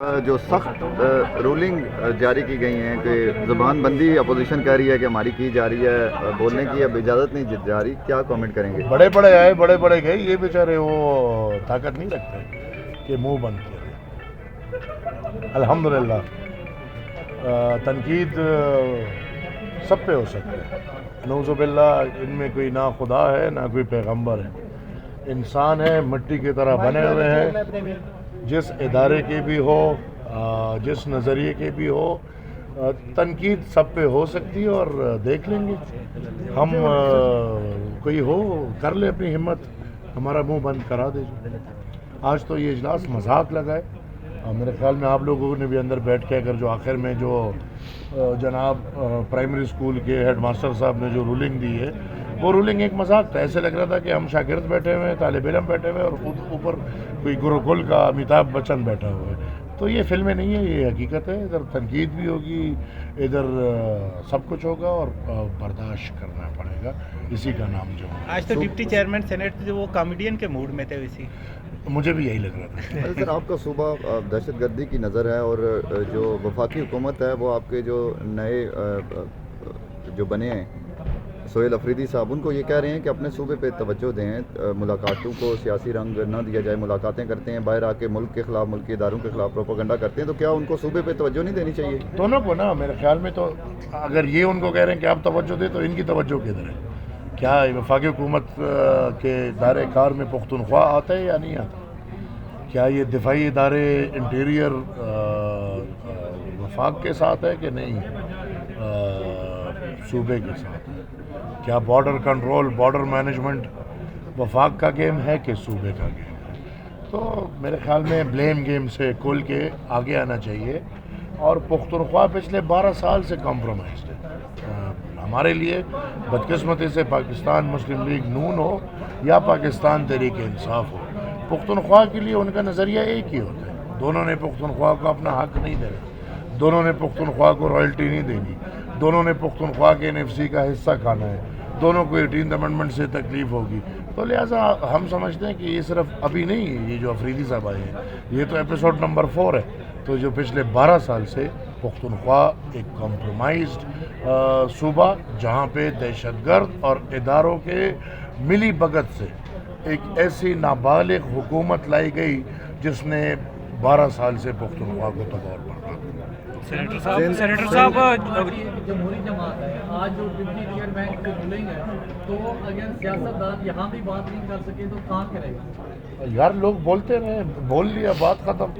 جو سخت رولنگ جاری کی گئی ہیں کہ زبان بندی اپوزیشن کہہ رہی ہے کہ ہماری کی جا رہی ہے، بولنے کی اب اجازت نہیں جاری، کیا کامنٹ کریں گے؟ بڑے بڑے آئے بڑے بڑے گئے، یہ بیچارے وہ طاقت نہیں رکھتے کہ منہ بند کیا۔ الحمدللہ تنقید سب پہ ہو سکتی ہے، نعوذ باللہ ان میں کوئی نہ خدا ہے نہ کوئی پیغمبر ہے، انسان ہے مٹی کی طرح بنے ہوئے ہیں، جس ادارے کے بھی ہو جس نظریے کے بھی ہو تنقید سب پہ ہو سکتی ہے، اور دیکھ لیں گے ہم کوئی ہو کر لے اپنی ہمت، ہمارا منہ بند کرا دے۔ آج تو یہ اجلاس مذاق لگا ہے، میرے خیال میں آپ لوگوں نے بھی اندر بیٹھ کے اگر جو آخر میں جو جناب پرائمری اسکول کے ہیڈ ماسٹر صاحب نے جو رولنگ دی ہے، وہ رولنگ ایک مذاق تھا، ایسے لگ رہا تھا کہ ہم شاگرد بیٹھے ہوئے ہیں، طالب علم بیٹھے ہوئے ہیں، اور اوپر کوئی گروکل کا امیتابھ بچن بیٹھا ہوا ہے۔ تو یہ فلمیں نہیں ہے، یہ حقیقت ہے، ادھر تنقید بھی ہوگی، ادھر سب کچھ ہوگا، اور برداشت کرنا پڑے گا، اسی کا نام جو ہے۔ آج تو ڈپٹی چیئرمین سینیٹ جو وہ کامیڈین کے موڈ میں تھے ویسی، مجھے بھی یہی لگ رہا تھا۔ سر آپ کا صوبہ دہشت گردی کی نظر ہے، اور جو وفاقی حکومت ہے وہ آپ کے جو نئے جو بنے ہیں سہیل افریدی صاحب، ان کو یہ کہہ رہے ہیں کہ اپنے صوبے پہ توجہ دیں، ملاقاتوں کو سیاسی رنگ نہ دیا جائے، ملاقاتیں کرتے ہیں باہر آ کے ملک کے خلاف، ملکی اداروں کے خلاف پروپیگنڈا کرتے ہیں، تو کیا ان کو صوبے پہ توجہ نہیں دینی چاہیے؟ دونوں کو نا، میرے خیال میں تو اگر یہ ان کو کہہ رہے ہیں کہ آپ توجہ دیں تو ان کی توجہ کدھر ہے؟ کیا وفاقی حکومت کے دائرۂ کار میں پختونخوا آتا ہے یا نہیں آتا؟ کیا یہ دفاعی ادارے انٹیریئر وفاق کے ساتھ ہے کہ نہیں صوبے کے ساتھ؟ کیا بارڈر کنٹرول، بارڈر مینجمنٹ وفاق کا گیم ہے کہ صوبے کا گیم ہے؟ تو میرے خیال میں بلیم گیم سے کھول کے آگے آنا چاہیے، اور پختونخوا پچھلے 12 سال سے کمپرومائزڈ ہے۔ ہمارے لیے بدقسمتی سے پاکستان مسلم لیگ نون ہو یا پاکستان تحریک انصاف ہو، پختونخوا کے لیے ان کا نظریہ ایک ہی ہوتا ہے۔ دونوں نے پختونخوا کو اپنا حق نہیں دینا، دونوں نے پختونخوا کو رائلٹی نہیں دینی، دونوں نے پختونخوا کے NFC کا حصہ کھانا ہے، دونوں کو 18 امنڈمنٹ سے تکلیف ہوگی۔ تو لہٰذا ہم سمجھتے ہیں کہ یہ صرف ابھی نہیں، یہ جو افریدی صاحب آئے ہیں یہ تو ایپیسوڈ نمبر 4 ہے۔ تو جو پچھلے 12 سال سے پختونخوا ایک کمپرومائزڈ صوبہ، جہاں پہ دہشت گرد اور اداروں کے ملی بھگت سے ایک ایسی نابالغ حکومت لائی گئی جس نے 12 سال سے پختونخوا کو تباہ اور برباد کیا۔ سینیٹر صاحب جمہوری جماعت ہے، آج جو ڈپٹی چیئرمین کی رولنگ ہے، تو اگر سیاستدان یہاں بھی بات نہیں کر سکے تو کہاں کرے گا؟ یار لوگ بولتے رہے، بول لیا، بات ختم۔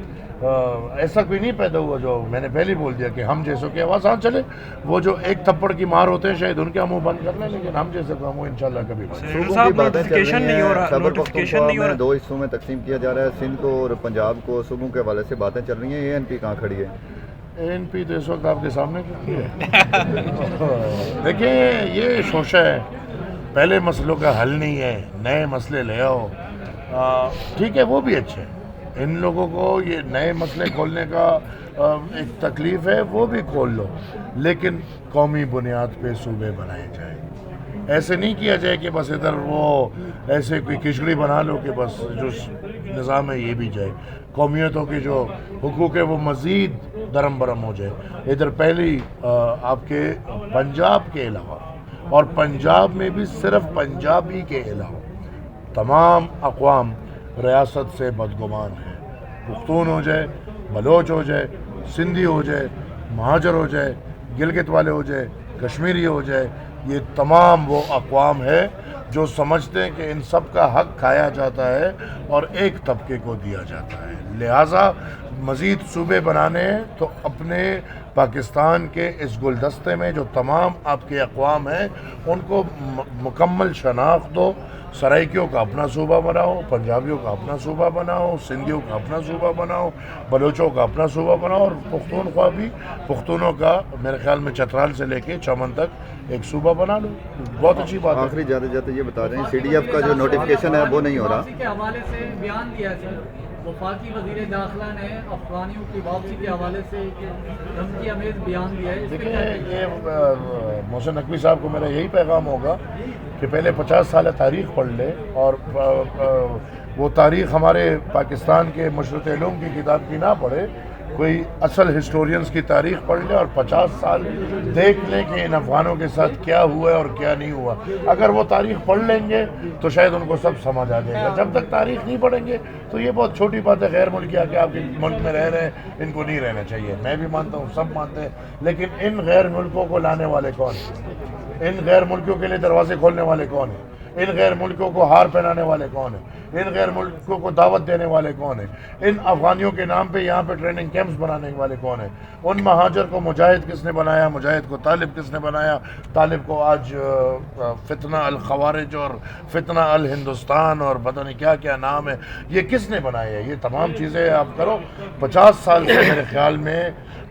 ایسا کوئی نہیں پیدا ہوا، جو میں نے پہلے بول دیا کہ ہم جیسوں کی آواز چلے، وہ جو ایک تھپڑ کی مار ہوتے ہیں شاید ان کا منہ بند کر لیں، لیکن ہم جیسے کا منہ انشاءاللہ کبھی بند نہیں۔ صوبوں کی باتیں چل رہی ہیں، خیبر پختونخوا میں 2 حصوں میں تقسیم کیا جا رہا ہے، سندھ کو اور پنجاب کو، صوبوں کے حوالے سے باتیں چل رہی ہیں، ANP کہاں کھڑی ہے؟ ANP تو اس وقت آپ کے سامنے کھڑی ہے۔ دیکھیں یہ شوشہ ہے، پہلے مسئلوں کا حل نہیں ہے، نئے مسئلے لے آؤ، ٹھیک ہے وہ بھی اچھے ہیں، ان لوگوں کو یہ نئے مسئلے کھولنے کا ایک تکلیف ہے، وہ بھی کھول لو، لیکن قومی بنیاد پہ صوبے بنائے جائیں، ایسے نہیں کیا جائے کہ بس ادھر وہ ایسے کوئی کھچڑی بنا لو کہ بس جو نظام ہے یہ بھی جائے، قومیتوں کے جو حقوق ہے وہ مزید درم برم ہو جائے۔ ادھر پہلی آپ کے پنجاب کے علاوہ، اور پنجاب میں بھی صرف پنجابی کے علاوہ تمام اقوام ریاست سے بدگمان ہیں، پختون ہو جائے، بلوچ ہو جائے، سندھی ہو جائے، مہاجر ہو جائے، گلگت والے ہو جائے، کشمیری ہو جائے، یہ تمام وہ اقوام ہے جو سمجھتے ہیں کہ ان سب کا حق کھایا جاتا ہے اور ایک طبقے کو دیا جاتا ہے۔ لہٰذا مزید صوبے بنانے ہیں تو اپنے پاکستان کے اس گلدستے میں جو تمام آپ کے اقوام ہیں ان کو مکمل شناخت دو، سرائکیوں کا اپنا صوبہ بناؤ، پنجابیوں کا اپنا صوبہ بناؤ، سندھیوں کا اپنا صوبہ بناؤ، بلوچوں کا اپنا صوبہ بناؤ، اور پختونخوا بھی، پختونوں کا میرے خیال میں چترال سے لے کے چمن تک ایک صوبہ بنا لو، بہت اچھی بات ہے۔ آخری جاتے جاتے یہ بتا رہے ہیں CDF کا جو نوٹیفکیشن ہے وہ نہیں ہو رہا۔ واپسی کے حوالے سے بیان دیا ہے، وفاقی وزیر داخلہ نے افغانیوں کی واپسی کے حوالے سے دھمکی امیز بیان دیا ہے۔ دیکھیں یہ محسن نقوی صاحب کو میرا یہی پیغام ہوگا کہ پہلے 50 سال تاریخ پڑھ لے، اور وہ تاریخ ہمارے پاکستان کے مشرق علوم کی کتاب کی نہ پڑھے، کوئی اصل ہسٹورینز کی تاریخ پڑھ لے اور 50 سال دیکھ لیں کہ ان افغانوں کے ساتھ کیا ہوا ہے اور کیا نہیں ہوا. اگر وہ تاریخ پڑھ لیں گے تو شاید ان کو سب سمجھ آ جائے گا. جب تک تاریخ نہیں پڑھیں گے تو یہ بہت چھوٹی بات ہے. غیر ملکی آ کے آپ کے ملک میں رہ رہے ہیں, ان کو نہیں رہنا چاہیے. میں بھی مانتا ہوں, سب مانتے ہیں, لیکن ان غیر ملکوں کو لانے والے کون ہیں؟ ان غیر ملکوں کے لیے دروازے کھولنے والے کون ہیں؟ ان غیر ملکوں کو ہار پہنانے والے کون ہیں؟ ان غیر ملکوں کو دعوت دینے والے کون ہیں؟ ان افغانیوں کے نام پہ یہاں پہ ٹریننگ کیمپس بنانے والے کون ہیں؟ ان مہاجر کو مجاہد کس نے بنایا؟ مجاہد کو طالب کس نے بنایا؟ طالب کو آج فتنہ الخوارج اور فتنہ الہندوستان اور پتہ نہیں کیا کیا نام ہے, یہ کس نے بنایا ہے؟ یہ تمام چیزیں آپ کرو. 50 سال سے میرے خیال میں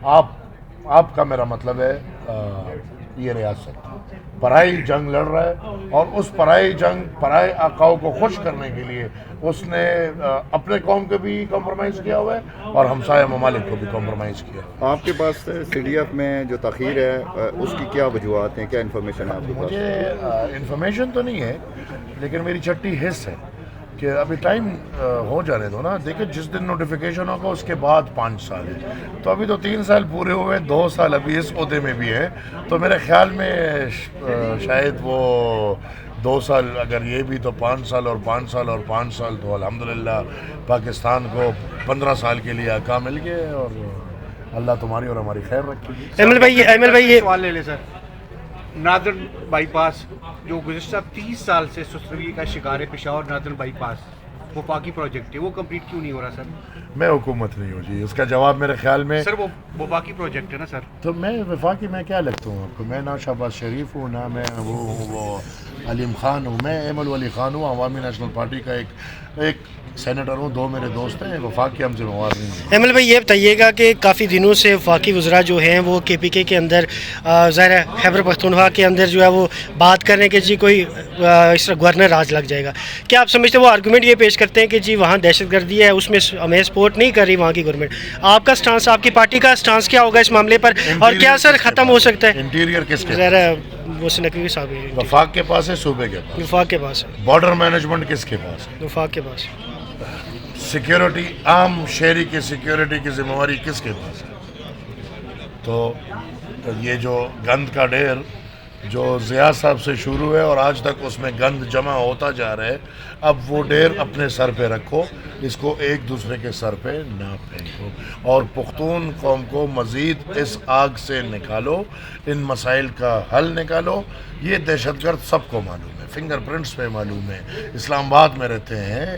آپ کا میرا مطلب ہے یہ ریاست پرائی جنگ لڑ رہا ہے, اور اس پرائی جنگ پرائے آقاؤں کو خوش کرنے کے لیے اس نے اپنے قوم کو بھی کمپرومائز کیا ہوا ہے اور ہمسایہ ممالک کو بھی کمپرومائز کیا. آپ کے پاس سی ڈی ایف میں جو تاخیر ہے اس کی کیا وجوہات ہیں, کیا انفارمیشن ہے آپ کے پاس؟ مجھے انفارمیشن تو نہیں ہے, لیکن میری چھٹی حص ہے کہ ابھی ٹائم ہو جانے دو نا. دیکھیں جس دن نوٹیفیکیشن ہوگا اس کے بعد 5 سال ہے, تو ابھی تو 3 سال پورے ہوئے, 2 سال ابھی اس عہدے میں بھی ہیں. تو میرے خیال میں شاید وہ 2 سال, اگر یہ بھی تو 5 سال اور 5 سال اور 5 سال, تو الحمدللہ پاکستان کو 15 سال کے لیے آقا مل گئے, اور اللہ تمہاری اور ہماری خیر رکھے. ایمل بھائی یہ سوال لے لیں سر. نادر بائی پاس جو گزشتہ 30 سال سے سسروی کا شکار ہے, پشاور نادر بائی پاس وفاقی پروجیکٹ ہے, وہ کمپلیٹ کیوں نہیں ہو رہا سر؟ میں حکومت نہیں ہوں جی, اس کا جواب میرے خیال میں سر وہ وفاقی پروجیکٹ ہے نا سر. تو میں وفاقی میں کیا لگتا ہوں آپ کو؟ میں نہ شہباز شریف ہوں, نہ میں وہ علیم خان ہوں. میں ایمل ولی خان ہوں, عوامی نیشنل پارٹی کا ایک سینیٹر ہوں. 2 میرے دوست ہیں, وفاق کے ہم ذمہ وار نہیں ہیں. ایمل بھائی یہ بتائیے گا کہ کافی دنوں سے وفاقی وزراء جو ہیں وہ کے پی کے اندر ظاہر ہے خیبر پختونخوا کے اندر جو ہے وہ بات کر رہے ہیں کہ جی کوئی اس طرح گورنر راج لگ جائے گا. کیا آپ سمجھتے ہیں وہ آرگومنٹ یہ پیش کرتے ہیں کہ جی وہاں دہشت گردی ہے, اس میں ہمیں سپورٹ نہیں کر رہی وہاں کی گورنمنٹ. آپ کا سٹانس, آپ کی پارٹی کا سٹانس کیا ہوگا اس معاملے پر, اور کیا سر ختم ہو سکتا ہے؟ انٹیریئر کس کے ظاہر ہے وہ نقوی صاحب ہے, وفاق کے پاس ہے, صوبے کے پاس, وفاق کے پاس ہے. بارڈر مینجمنٹ کس کے پاس ہے؟ وفاق کے پاس. سیکیورٹی, عام شہری کی سیکیورٹی کی ذمہ داری کس کے پاس ہے؟ تو یہ جو گند کا ڈھیر جو ضیاء صاحب سے شروع ہے اور آج تک اس میں گند جمع ہوتا جا رہا ہے, اب وہ ڈھیر اپنے سر پہ رکھو, اس کو ایک دوسرے کے سر پہ نہ پھینکو, اور پختون قوم کو مزید اس آگ سے نکالو, ان مسائل کا حل نکالو. یہ دہشت گرد سب کو معلوم ہے, فنگر پرنٹس میں معلوم ہے, اسلام آباد میں رہتے ہیں,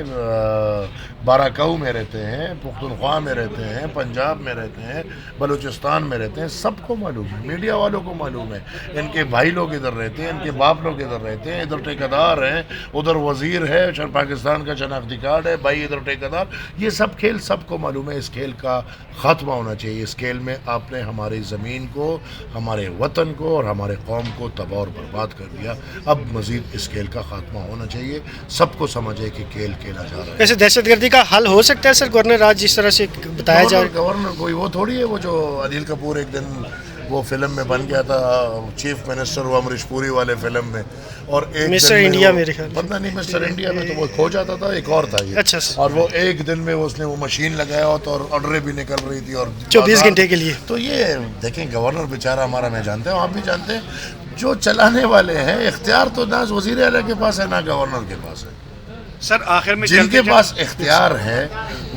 باراکاؤ میں رہتے ہیں, پختونخوا میں رہتے ہیں, پنجاب میں رہتے ہیں, بلوچستان میں رہتے ہیں, سب کو معلوم ہے, میڈیا والوں کو معلوم ہے. ان کے بھائی لوگ ادھر رہتے ہیں, ان کے باپ لوگ ادھر رہتے ہیں, ادھر ٹھیکیدار ہیں, ادھر وزیر ہے, پاکستان کا شناختی کارڈ ہے, بھائی ادھر ٹھیکیدار. یہ سب کھیل سب کو معلوم ہے. اس کھیل کا خاتمہ ہونا چاہیے. اس کھیل میں آپ نے ہماری زمین کو, ہمارے وطن کو اور ہمارے قوم کو تباہ اور برباد کر دیا. اب مزید اس کھیل کا خاتمہ ہونا چاہیے. سب کو سمجھے کہ کھیل کھیلا جا رہا ہے. ویسے دہشت گردی کا حل ہو سکتا ہے سر گورنر راج جس طرح سے بتایا جا رہا ہے؟ گورنر کوئی وہ تھوڑی ہے وہ جو انیل کپور ایک دن وہ فلم میں بن گیا تھا, چیف منسٹر وہ امریش پوری والے فلم میں, اور ایک مسٹر انڈیا میرے خیال پتہ نہیں مسٹر انڈیا میں تو وہ کھو جاتا تھا, ایک اور تھا یہ. اچھا سر. اور وہ ایک دن میں اس نے وہ مشین لگایا ہوتا اور آرڈریں بھی نکل رہی تھی, اور 24 گھنٹے کے لیے. تو یہ دیکھیں گورنر بیچارہ ہمارا, میں جانتے ہوں آپ بھی جانتے ہیں, جو چلانے والے ہیں اختیار تو نہ وزیر اعلیٰ کے پاس ہے نہ گورنر کے پاس ہے. سر آخر میں جن کے پاس اختیار ہے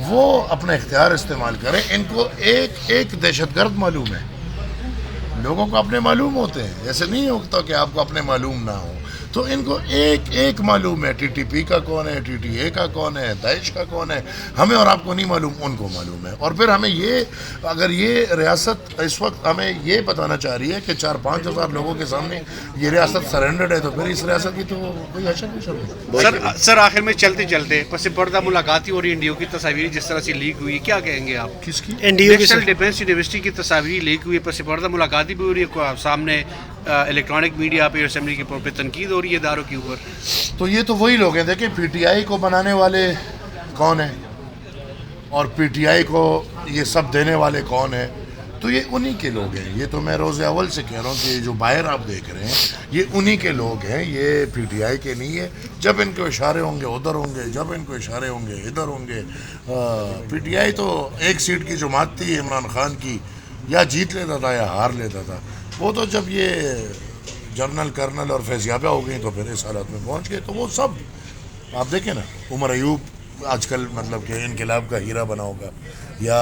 وہ اپنا اختیار استعمال کریں. ان کو ایک دہشت گرد معلوم ہے, لوگوں کو اپنے معلوم ہوتے ہیں, ایسے نہیں ہوتا کہ آپ کو اپنے معلوم نہ ہو. تو ان کو ایک معلوم ہے, ٹی ٹی پی کا کون ہے, ٹی ٹی اے کا کون ہے, داعش کا کون ہے. ہمیں اور آپ کو نہیں معلوم, ان کو معلوم ہے. اور پھر ہمیں یہ, اگر یہ ریاست اس وقت ہمیں یہ بتانا چاہ رہی ہے کہ 4-5 ہزار لوگوں کے سامنے یہ ریاست سرنڈرڈ ہے, تو پھر اس ریاست کی تو کوئی حیثیت نہیں چل. سر آخر میں چلتے چلتے پس پردہ ملاقات ہی ہو رہی ہے, انڈیو کی تصاویر جس طرح سے لیک ہوئی, کیا کہیں گے آپ؟ کس کی؟ NDU ڈیفینس یونیورسٹی کی تصاویر لیک ہوئی, پس پردہ ملاقات بھی ہو رہی ہے, سامنے الیکٹرانک میڈیا پہ, اسمبلی کے پہ تنقید ہو رہی ہے اداروں کے اوپر. تو یہ تو وہی لوگ ہیں. دیکھیں پی ٹی آئی کو بنانے والے کون ہیں اور پی ٹی آئی کو یہ سب دینے والے کون ہیں. تو یہ انہی کے لوگ ہیں. یہ تو میں روز اول سے کہہ رہا ہوں کہ یہ جو باہر آپ دیکھ رہے ہیں یہ انہی کے لوگ ہیں, یہ پی ٹی آئی کے نہیں ہے. جب ان کو اشارے ہوں گے ادھر ہوں گے, جب ان کو اشارے ہوں گے ادھر ہوں گے. پی ٹی آئی تو ایک سیٹ کی جماعت تھی عمران خان کی, یا جیت لیتا تھا یا ہار لیتا تھا. وہ تو جب یہ جنرل کرنل اور فیضیابہ ہو گئی تو پھر اس حالت میں پہنچ گئے. تو وہ سب آپ دیکھیں نا, عمر ایوب آج کل مطلب کہ انقلاب کا ہیرا بنا ہوگا, یا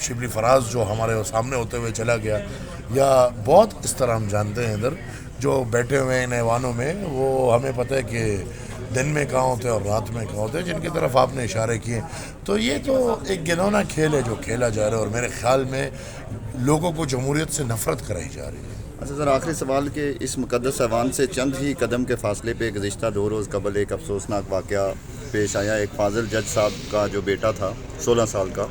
شبلی فراز جو ہمارے سامنے ہوتے ہوئے چلا گیا, یا بہت اس طرح ہم جانتے ہیں ادھر جو بیٹھے ہوئے ہیں ایوانوں میں, وہ ہمیں پتہ ہے کہ دن میں کہاں ہوتے ہیں اور رات میں کہاں ہوتے ہیں, جن کی طرف آپ نے اشارے کیے. تو یہ تو ایک گنونا کھیل ہے جو کھیلا جا رہا ہے, اور میرے خیال میں لوگوں کو جمہوریت سے نفرت کرائی جا رہی ہے. اچھا سر, آخری سوال کہ اس مقدس ایوان سے چند ہی قدم کے فاصلے پہ گزشتہ 2 روز قبل ایک افسوسناک واقعہ پیش آیا. ایک فاضل جج صاحب کا جو بیٹا تھا 16 سال کا,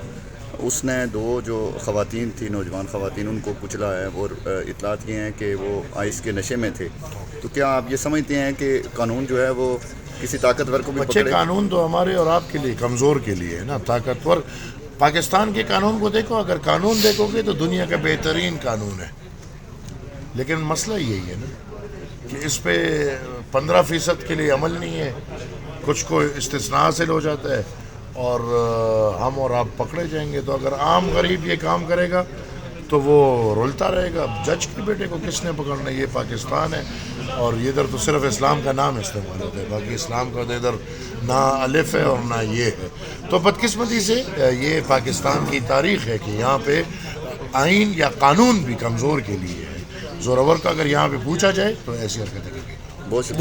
اس نے 2 جو خواتین تھیں, نوجوان خواتین, ان کو کچلا ہے, اور اطلاعات یہ ہیں کہ وہ آئس کے نشے میں تھے. تو کیا آپ یہ سمجھتے ہیں کہ قانون جو ہے وہ کسی طاقتور کو بھی اچھے پکڑے؟ قانون تو ہمارے اور آپ کے لیے کمزور کے لیے ہے نا. طاقتور پاکستان کے قانون کو دیکھو, اگر قانون دیکھو گے تو دنیا کا بہترین قانون ہے, لیکن مسئلہ یہی ہے نا کہ اس پہ 15% کے لیے عمل نہیں ہے. کچھ کو استثناء حاصل ہو جاتا ہے اور ہم اور آپ پکڑے جائیں گے. تو اگر عام غریب یہ کام کرے گا تو وہ رولتا رہے گا. جج کے بیٹے کو کس نے پکڑنا ہے؟ یہ پاکستان ہے, اور یہ ادھر تو صرف اسلام کا نام استعمال ہوتا ہے, باقی اسلام کا ادھر نہ الف ہے اور نہ یہ ہے. تو بدقسمتی سے یہ پاکستان کی تاریخ ہے کہ یہاں پہ آئین یا قانون بھی کمزور کے لیے ہے. زورور کا اگر یہاں پہ پوچھا جائے تو ایسی حرکتیں کریں گے. بہت شکریہ.